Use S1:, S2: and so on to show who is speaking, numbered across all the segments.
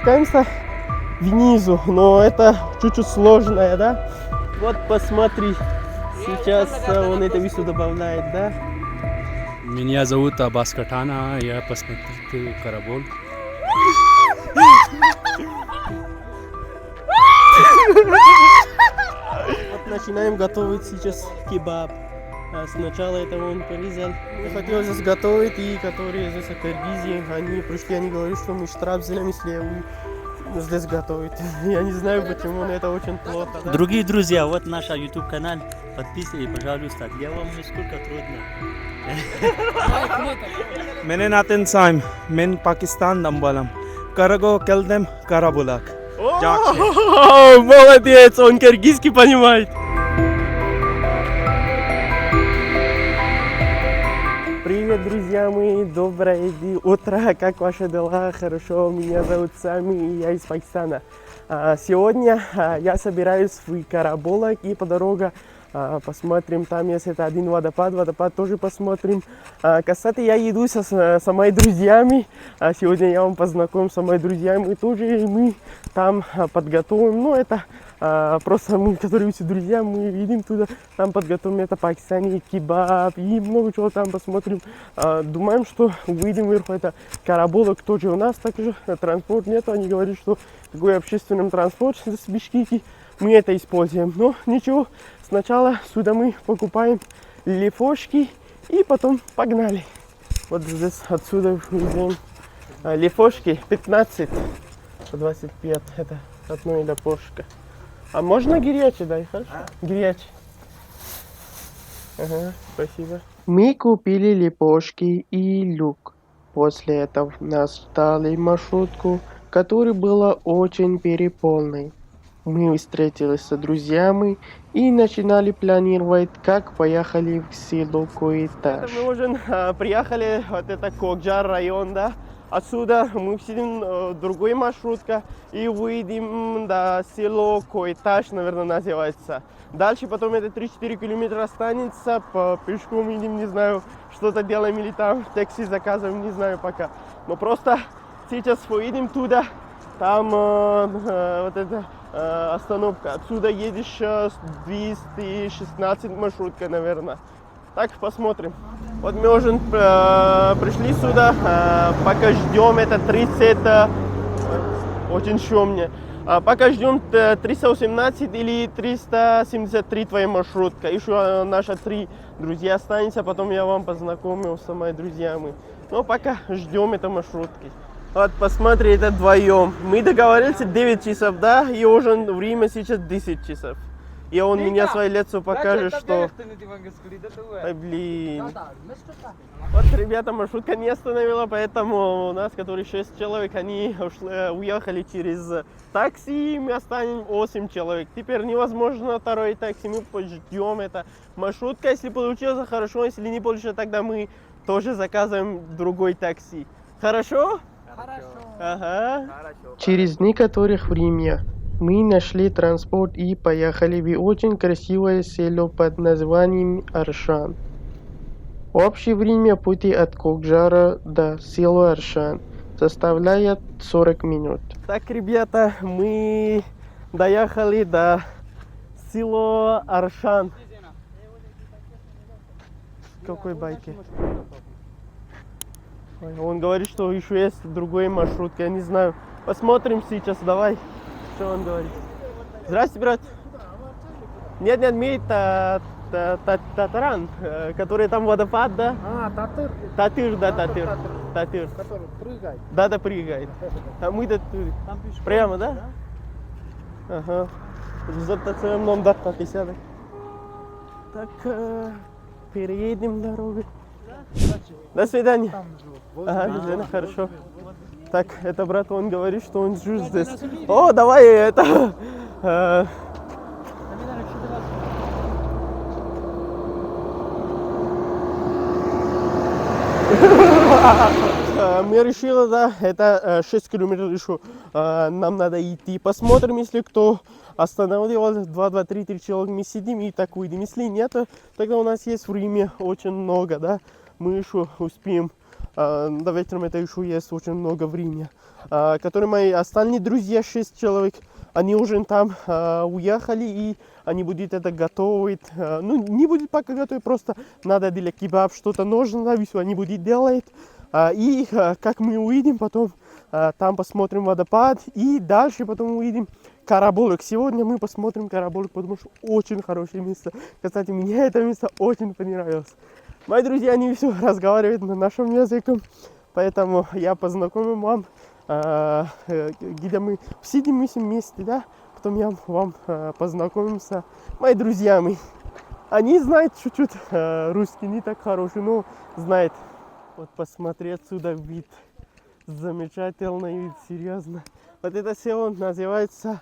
S1: спускаемся внизу, но это чуть-чуть сложное, да? Вот посмотри, сейчас он это весу добавляет, да?
S2: Меня зовут Аббас Катана, я посмотритель Карабол.
S1: Вот начинаем готовить сейчас кебаб. Сначала это он порезал. Я хотел здесь готовить, и которые здесь в Киргизии, они пришли, они говорят, что мы штраф взяли, если вы здесь готовите. Я не знаю почему, но это очень плохо. Да?
S3: Дорогие друзья, вот наш YouTube канал. Подписывайтесь, пожалуйста. Для вас насколько трудно.
S4: Мене Натан Сайм, мен Пакистан Намбалам. Караго Келдем Карабулак.
S1: О, молодец, он киргизский понимает. Привет, друзья мои, доброе утро, как ваши дела? Хорошо, меня зовут Сами, и я из Пакистана. Сегодня я собираюсь в Карабулак, и по дороге посмотрим, там есть это один водопад тоже посмотрим. Кстати, я иду с моими друзьями, сегодня я вам познакомлю с моими друзьями, тоже и мы там подготовим, ну это просто мы, которые все друзья, мы едем туда, там подготовим это пакистани, кебаб и много чего там посмотрим. Думаем, что выйдем вверху, это Карабулак, тоже у нас также транспорт нет, они говорят, что такой общественный транспорт с Бишкеки, мы это используем, но ничего, сначала сюда мы покупаем лепешки и потом погнали. Вот здесь отсюда везем лепешки 15, 25, это одна лепешка. А можно горячий, дай, хорошо? Горячий. Ага, спасибо. Мы купили лепешки и лук. После этого нас ждали маршрутку, которая была очень переполненной. Мы встретились с друзьями и начинали планировать, как поехали в село Койташ. Мы уже приехали, вот это Кокджар район, да? Отсюда мы сидим в другой маршрутке и выйдем до села Койташ, наверное, называется. Дальше потом это 3-4 километра останется, пешком идем, не знаю, что-то делаем или там такси заказываем, не знаю пока. Но просто сейчас поедем туда, там вот эта остановка. Отсюда едешь 216 маршрутка, наверное. Так, посмотрим. Вот мы уже пришли сюда, пока ждем, это 30, очень шумно. Пока ждем 318 или 373 твоя маршрутка. Еще наши 3 друзья останется, потом я вам познакомлю с моими друзьями. Но пока ждем этой маршрутки. Вот, посмотри, это вдвоем. Мы договорились 9 часов, да? И уже время сейчас 10 часов. И он меня свое лицо покажет, что... Ай, блин. Вот, ребята, маршрутка не остановила, поэтому у нас, которые 6 человек, они уехали через такси, мы останем 8 человек. Теперь невозможно второй такси, мы ждем это. Маршрутка, если получилось, хорошо, если не получилось, тогда мы тоже заказываем другой такси. Хорошо?
S5: Хорошо.
S1: Ага.
S5: Хорошо.
S1: Через некоторых время мы нашли транспорт и поехали в очень красивое село под названием Аршан. Общее время пути от Кокджара до села Аршан составляет 40 минут. Так, ребята, мы доехали до села Аршан. Какой байке? Он говорит, что еще есть другой маршрут, я не знаю. Посмотрим сейчас, давай. Что он говорит? Здрасте, брат. Нет, мы Татаран, который там водопад, да?
S5: Татыр.
S1: Татыр, да, Татыр. Татыр.
S5: Который прыгает.
S1: Да, прыгает. А мы тут прямо, да? Ага. Затацуем нам до 50. Так, переедем дорогу. До свидания. Ага, до свидания, хорошо. Так, это брат, он говорит, что он жил здесь. О, давай это... Мы решили, да, это 6 километров еще нам надо идти. Посмотрим, если кто останавливался, 2-3 человека мы сидим и так выйдем. Если нет, тогда у нас есть время очень много, да. Мы еще успеем, до вечера это еще есть очень много времени. которые мои остальные друзья, 6 человек, они уже там уехали, и они будут это готовить. Ну, не будет пока готовить, просто надо для кебаб что-то нужно, да, все они будут делать. И как мы увидим, потом там посмотрим водопад, и дальше потом увидим Карабулак. Сегодня мы посмотрим Карабулак, потому что очень хорошее место. Кстати, мне это место очень понравилось. Мои друзья, они все разговаривают на нашем языке, поэтому я познакомлю вам, где мы сидим вместе, да, потом я вам познакомимся. Мои друзья, они знают чуть-чуть русский, не так хороший, но знают. Вот посмотри отсюда вид, замечательный вид, серьезно. Вот это село называется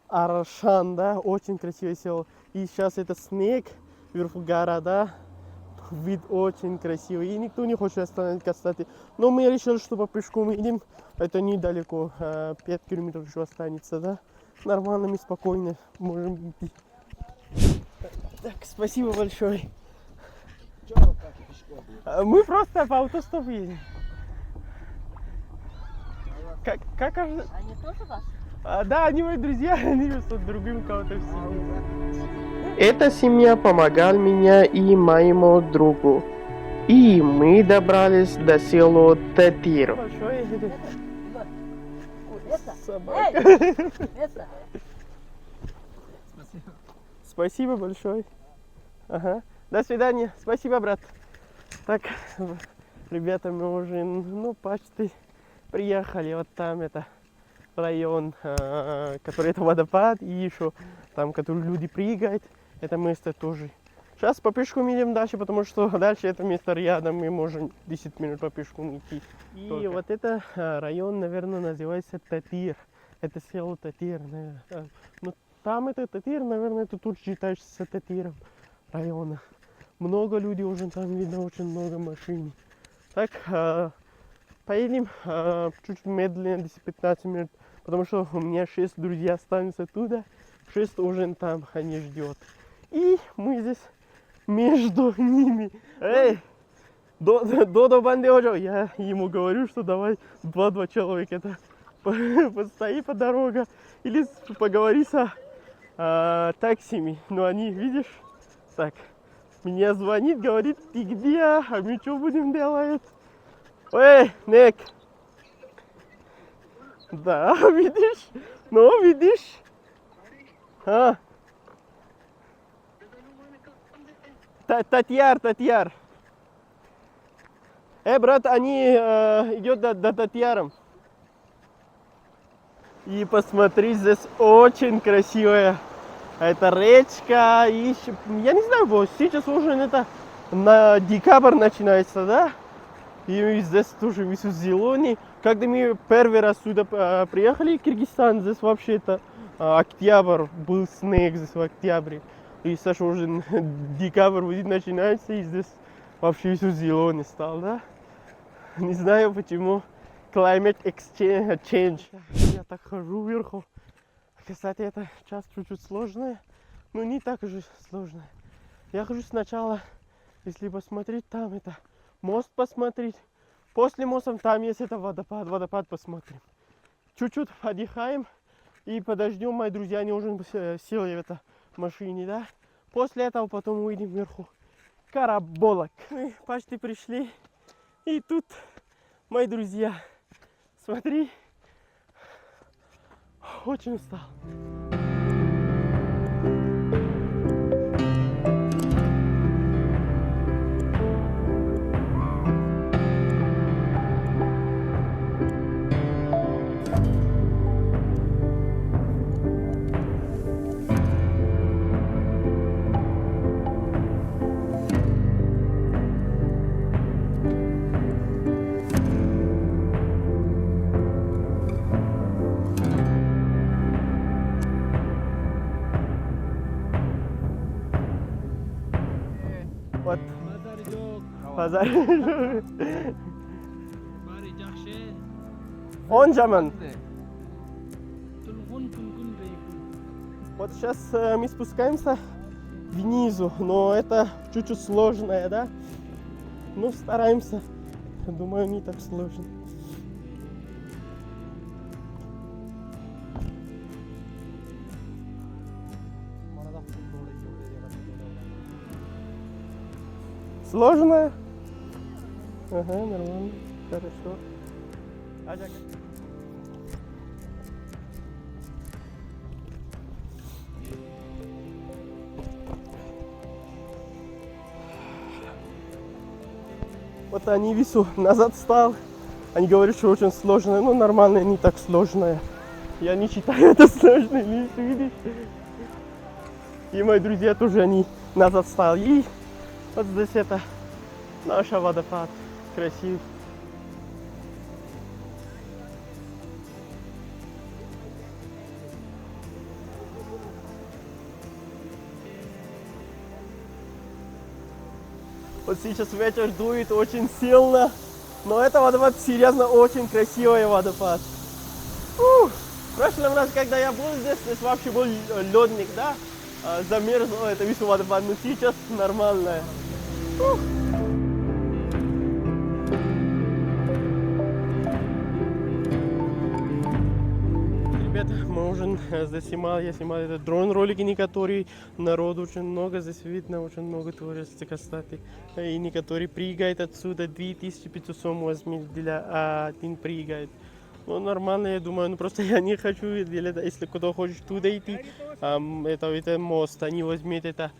S1: Аршан, да, очень красивое село. И сейчас это снег, вверху гора, да. Вид очень красивый. И никто не хочет остановиться, кстати. Но мы решили, что по пешком идем. Это недалеко. 5 километров еще останется, да. Нормально, мы спокойно можем идти. Так, спасибо большое. Мы просто по автостопу едем. Как
S5: Они тоже ваши?
S1: да, они мои друзья, они с другим кого-то в семье. Эта семья помогала мне и моему другу. И мы добрались до села Татир. Большое собака.
S5: Это?
S1: Спасибо большое. Ага. До свидания. Спасибо, брат. Так, ребята, мы уже, ну, почти приехали. Вот там это район, который это водопад, и еще там, который люди прыгают. Это место тоже. Сейчас по пешком идем дальше, потому что дальше это место рядом, мы можем 10 минут по пешком идти. И только. Вот это район, наверное, называется Татир. Это село Татир, наверное. Но там это Татир, наверное, это тут считается Татиром района. Много людей уже там видно, очень много машин. Так, поедем чуть медленнее, 10-15 минут, потому что у меня 6 друзей останутся туда, 6 уже там они ждет. И мы здесь между ними. Эй, Додо Бандеожо, я ему говорю, что давай 2 человека это постои по дороге или поговори с таксими. Но они, видишь, так, меня звонит, говорит, ты где, а мы что будем делать? Эй, Нек. Да, видишь? Ну, видишь? Татьяр. Брат, они идут до Татьяром. И посмотри, здесь очень красивая это речка. И я не знаю, сейчас уже это на декабрь начинается, да? И здесь тоже все зеленый. Когда мы первый раз сюда приехали в Кыргызстан, здесь вообще это октябрь, был снег здесь в октябре. И сейчас уже декабрь будет начинается, и здесь вообще все зеленый стал, да? Не знаю почему. Climate exchange. Я так хожу вверху. Кстати, это часть чуть-чуть сложная, но не так уже сложная. Я хожу сначала, если посмотреть, там это мост посмотреть. После моста там есть это водопад посмотрим. Чуть-чуть отдыхаем и подождем, мои друзья, они уже сели в это машине, да? После этого потом выйдем вверху. Карабулак. Мы почти пришли. И тут, мои друзья, смотри, очень устал. Вот. Pazar. Он жаман. Вот сейчас мы спускаемся внизу, но это чуть-чуть сложное, да? Ну, стараемся. Думаю, не так сложно. Сложная? Ага, нормально. Хорошо. Аджак. Вот они весу назад стал. Они говорят, что очень сложное. Ну, нормально, не так сложное. Я не считаю это сложным, видишь? И мои друзья тоже, они назад стали. И вот здесь это наш водопад. Красивый. Вот сейчас ветер дует очень сильно. Но это водопад серьезно очень красивый водопад. В прошлом раз, когда я был здесь вообще был ледник, да? Замерзло это весь водопад, но сейчас нормальное. Ребята, мы уже я снимал этот дрон-ролики некоторые, народу очень много, здесь видно очень много туристов, кстати. И некоторые приезжают отсюда, 2500 сом возьмут для один приезжает. Ну нормально, я думаю, ну просто я не хочу, если кто хочет туда идти, это мост, они возьмут это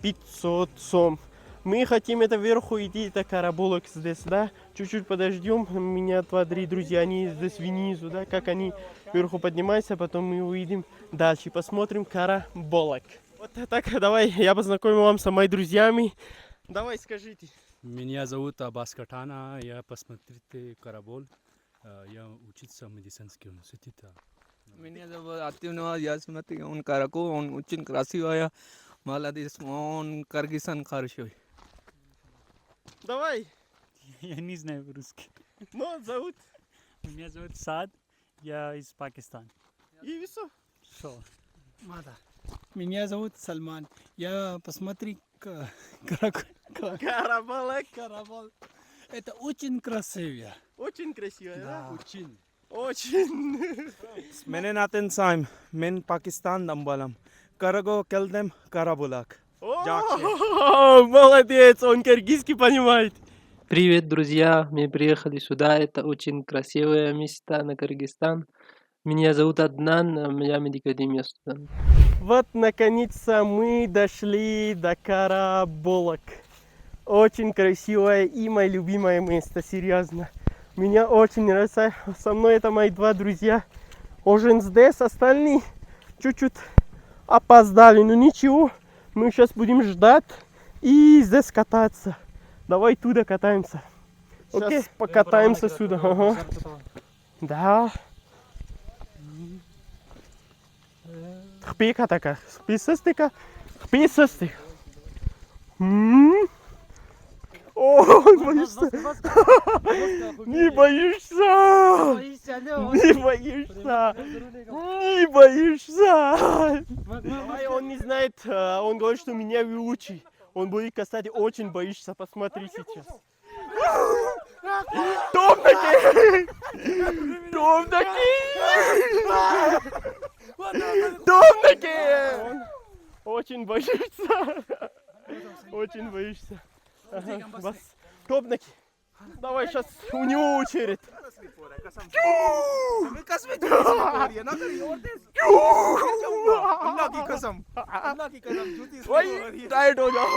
S1: 500 сом. Мы хотим это вверху идти, это караболок здесь, да? Чуть-чуть подождем, у меня 2-3 друзья, они здесь внизу, да? Как они вверху поднимаются, потом мы увидим дальше, посмотрим караболок. Вот так, давай, я познакомлю вам с моими друзьями. Давай, скажите.
S2: Меня зовут Аббас Катана, я посмотрите Карабол. Я учиться в медицинском университете.
S6: Меня зовут Атив Nawaz Yasmati, он Караку, он очень красивая, молодец, он Кыргызстан хороший.
S1: Давай.
S3: Я не знаю по-русски.
S1: Ну, зовут
S3: Меня зовут Сад, я из Пакистана.
S1: и все.
S3: Что?
S7: Мада. Меня зовут Сальман. Я посмотри
S1: Караболок.
S7: каравал. Это очень красиво.
S1: Очень красиво, да?
S2: Очень.
S1: Очень.
S4: Menen aten saim, men Pakistan dambalam. Karago keldem karabulak.
S1: О, молодец, он киргизский понимает.
S8: Привет, друзья! Мы приехали сюда. Это очень красивое место на Кыргызстан. Меня зовут Аднан, я медакадемия студент.
S1: Вот, наконец-то мы дошли до Караболок. Очень красивое и мое любимое место, серьезно. Меня очень нравится. Со мной это мои 2 друзья. Уже здесь, остальные чуть-чуть опоздали, но ничего. Мы сейчас будем ждать и здесь кататься. Давай туда катаемся. Окей, покатаемся сюда. Ага. Да. Хпика такая. Хписыстика. Хписыстик. О, боишься? Не боишься? Не боишься? Не боишься? Давай, он не знает, он говорит, что меня выучи. Он будет, кстати, очень боишься. Посмотри сейчас. Томнаки! Томнаки! Томнаки! Он очень боишься. Очень боишься. Ага, бас. Топнаки. Давай сейчас у него очередь. Ой, टाइट हो जाओ.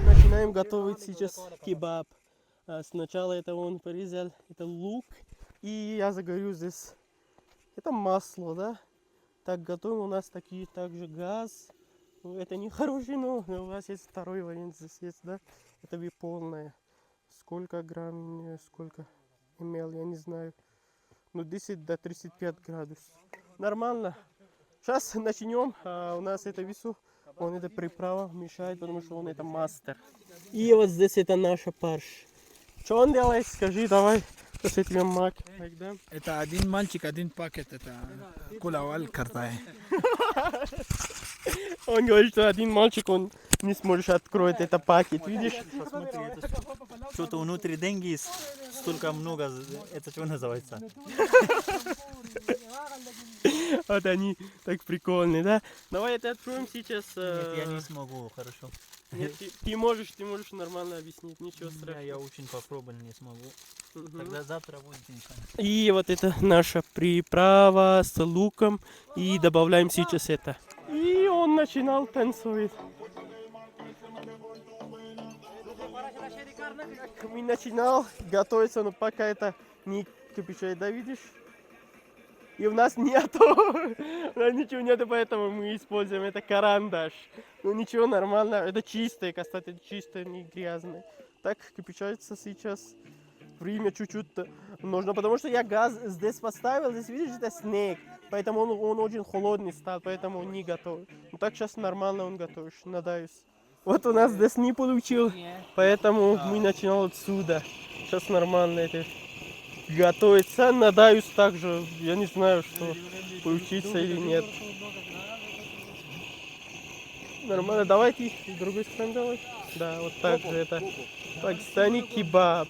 S1: Начинаем готовить сейчас кебаб. Сначала это он порезал, это лук, и я загорю здесь. Это масло, да? Так готовим, у нас такие также газ. Ну, это не хороший, но у вас есть второй вариант здесь есть, да? Это бы полное. Сколько грамм, сколько ml, я не знаю. Ну 10 до 35 градусов. Нормально. Сейчас начнем. У нас это весу. Он это приправа мешает, потому что он это мастер. И вот здесь это наша парш. Что он делает? Скажи, давай. с этим мак. Да?
S7: Это один мальчик, один пакет. Это кулавал карта.
S1: Он говорит, что один мальчик, он не сможет откроет этот пакет, видишь?
S3: Посмотри, это что-то внутри деньги, столько много, это что называется?
S1: Вот они так прикольные, да? Давай это откроем сейчас.
S3: Нет, я не смогу, хорошо.
S1: Нет, ты можешь нормально объяснить, ничего
S3: Да,
S1: страшного.
S3: я очень попробовал, не смогу. Тогда завтра будет иншалла.
S1: И вот это наша приправа с луком. И добавляем сейчас это. И он начинал танцевать. Мы начинал готовиться, но пока это не кипячает, да, видишь? И у нас нету, у нас ничего нету, поэтому мы используем это карандаш. Ну ничего, нормально, это чистое, кстати, чистое, не грязное. Так кипячается сейчас. Время чуть-чуть нужно, потому что я газ здесь поставил, здесь видишь, это снег, поэтому он очень холодный стал, поэтому он не готов. Ну так сейчас нормально он готов, надеюсь. Вот у нас здесь не получил, поэтому мы начинаем отсюда. Сейчас нормально это готовится, надеюсь также, я не знаю, что получится или нет. Нормально, давайте с другой стороны давай. Да, вот так же это пакистани кебаб.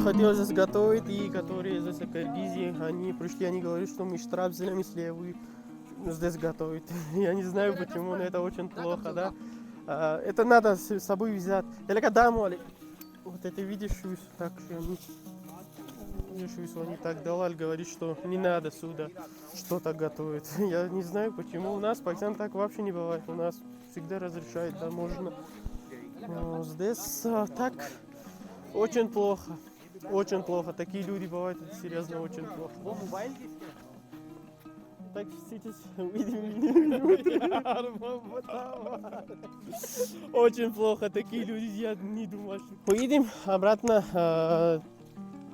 S1: Хотел здесь готовить, и которые здесь в Киргизии, они пришли, они говорят, что мы штраф взяли, если вы здесь готовите. Я не знаю почему, но это очень плохо, да. Это надо с собой взять. Только домой. Вот это видишь, так они, они так давали, говорит, что не надо сюда что-то готовить. Я не знаю почему. У нас в Пакистане так вообще не бывает. У нас всегда разрешают, да, можно. Но здесь так очень плохо. Очень плохо. Такие люди бывают, серьезно, очень плохо. Так, сейчас очень плохо. Такие люди, я не думаю, что... Поедем обратно.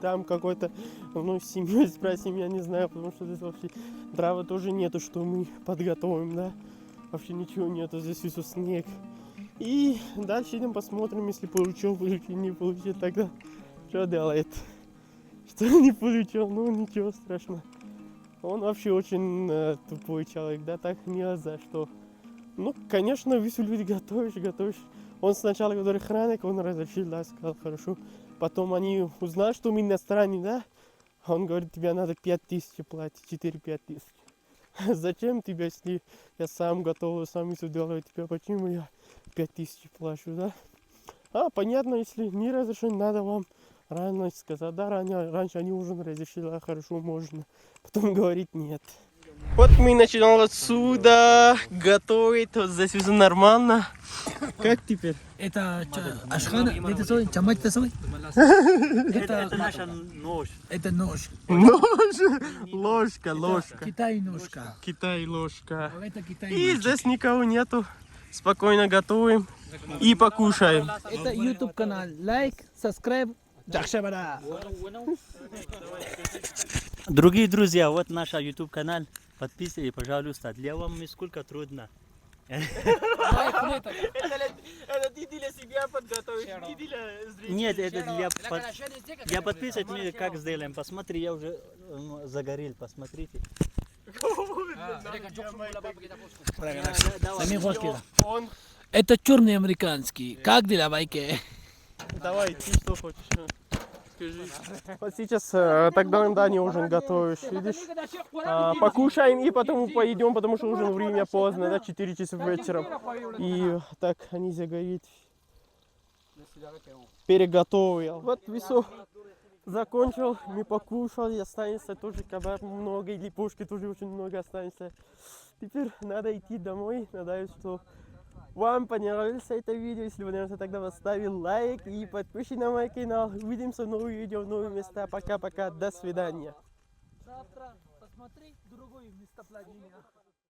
S1: Там какой-то, ну, семью спросим, я не знаю, потому что здесь вообще дрова тоже нету, что мы подготовим, да. Вообще ничего нету, здесь все снег. И дальше идем посмотрим, если получил, не получил, тогда что делает. Что не получил, ну ничего страшного. Он вообще очень тупой человек, да, так не за что. Ну, конечно, вы люди готовишь. Он сначала, который охранник, он разрешил, да, сказал, хорошо. Потом они узнали, что мы на стороне, да. Он говорит, тебе надо 5000 платить, 4-5 тысяч. Зачем тебе, если я сам готов, сам все делаю, тебе почему я 5000 плачу, да? Понятно, если не разрешено, надо вам рано сказать, да, раньше они уже разрешили, хорошо, можно. Потом говорить нет. Вот мы начинаем отсюда готовить, вот здесь все нормально. Как теперь?
S7: Это ашхан, это свой, чамач это свой.
S3: Это наш нож.
S7: Это нож.
S1: Нож, ложка.
S7: Китай ножка.
S1: Китай ложка.
S7: А это Китай
S1: И
S7: мальчик.
S1: здесь никого нету. Спокойно готовим и покушаем.
S7: Это YouTube канал. Лайк, subscribe. Джахшабара.
S3: Дорогие друзья, вот наш YouTube канал. Подписывайтесь, пожалуйста. Для вас сколько трудно.
S1: Это ты для себя подготовишь, не для зрителей.
S3: Нет, это для подписывайтесь, как сделаем. Посмотри, я уже загорел, посмотрите.
S1: Он...
S7: Это черный американский. Как дела, байки?
S1: Давай, ты что хочешь? Скажи. Вот сейчас тогда да, не ужин готовишь, видишь? Покушаем и потом поедем, потому что уже время поздно, да, 4 часа вечером. И так они загорит. Переготовил. Вот все закончил, мы покушали, останется тоже кебаб много, и лепешки тоже очень много останется. Теперь надо идти домой, надеюсь, что вам понравилось это видео. Если понравилось, тогда поставь лайк и подпишись на мой канал. Увидимся в новых видео, в новых местах. Пока-пока, до свидания.
S7: Завтра посмотри другое местоположение.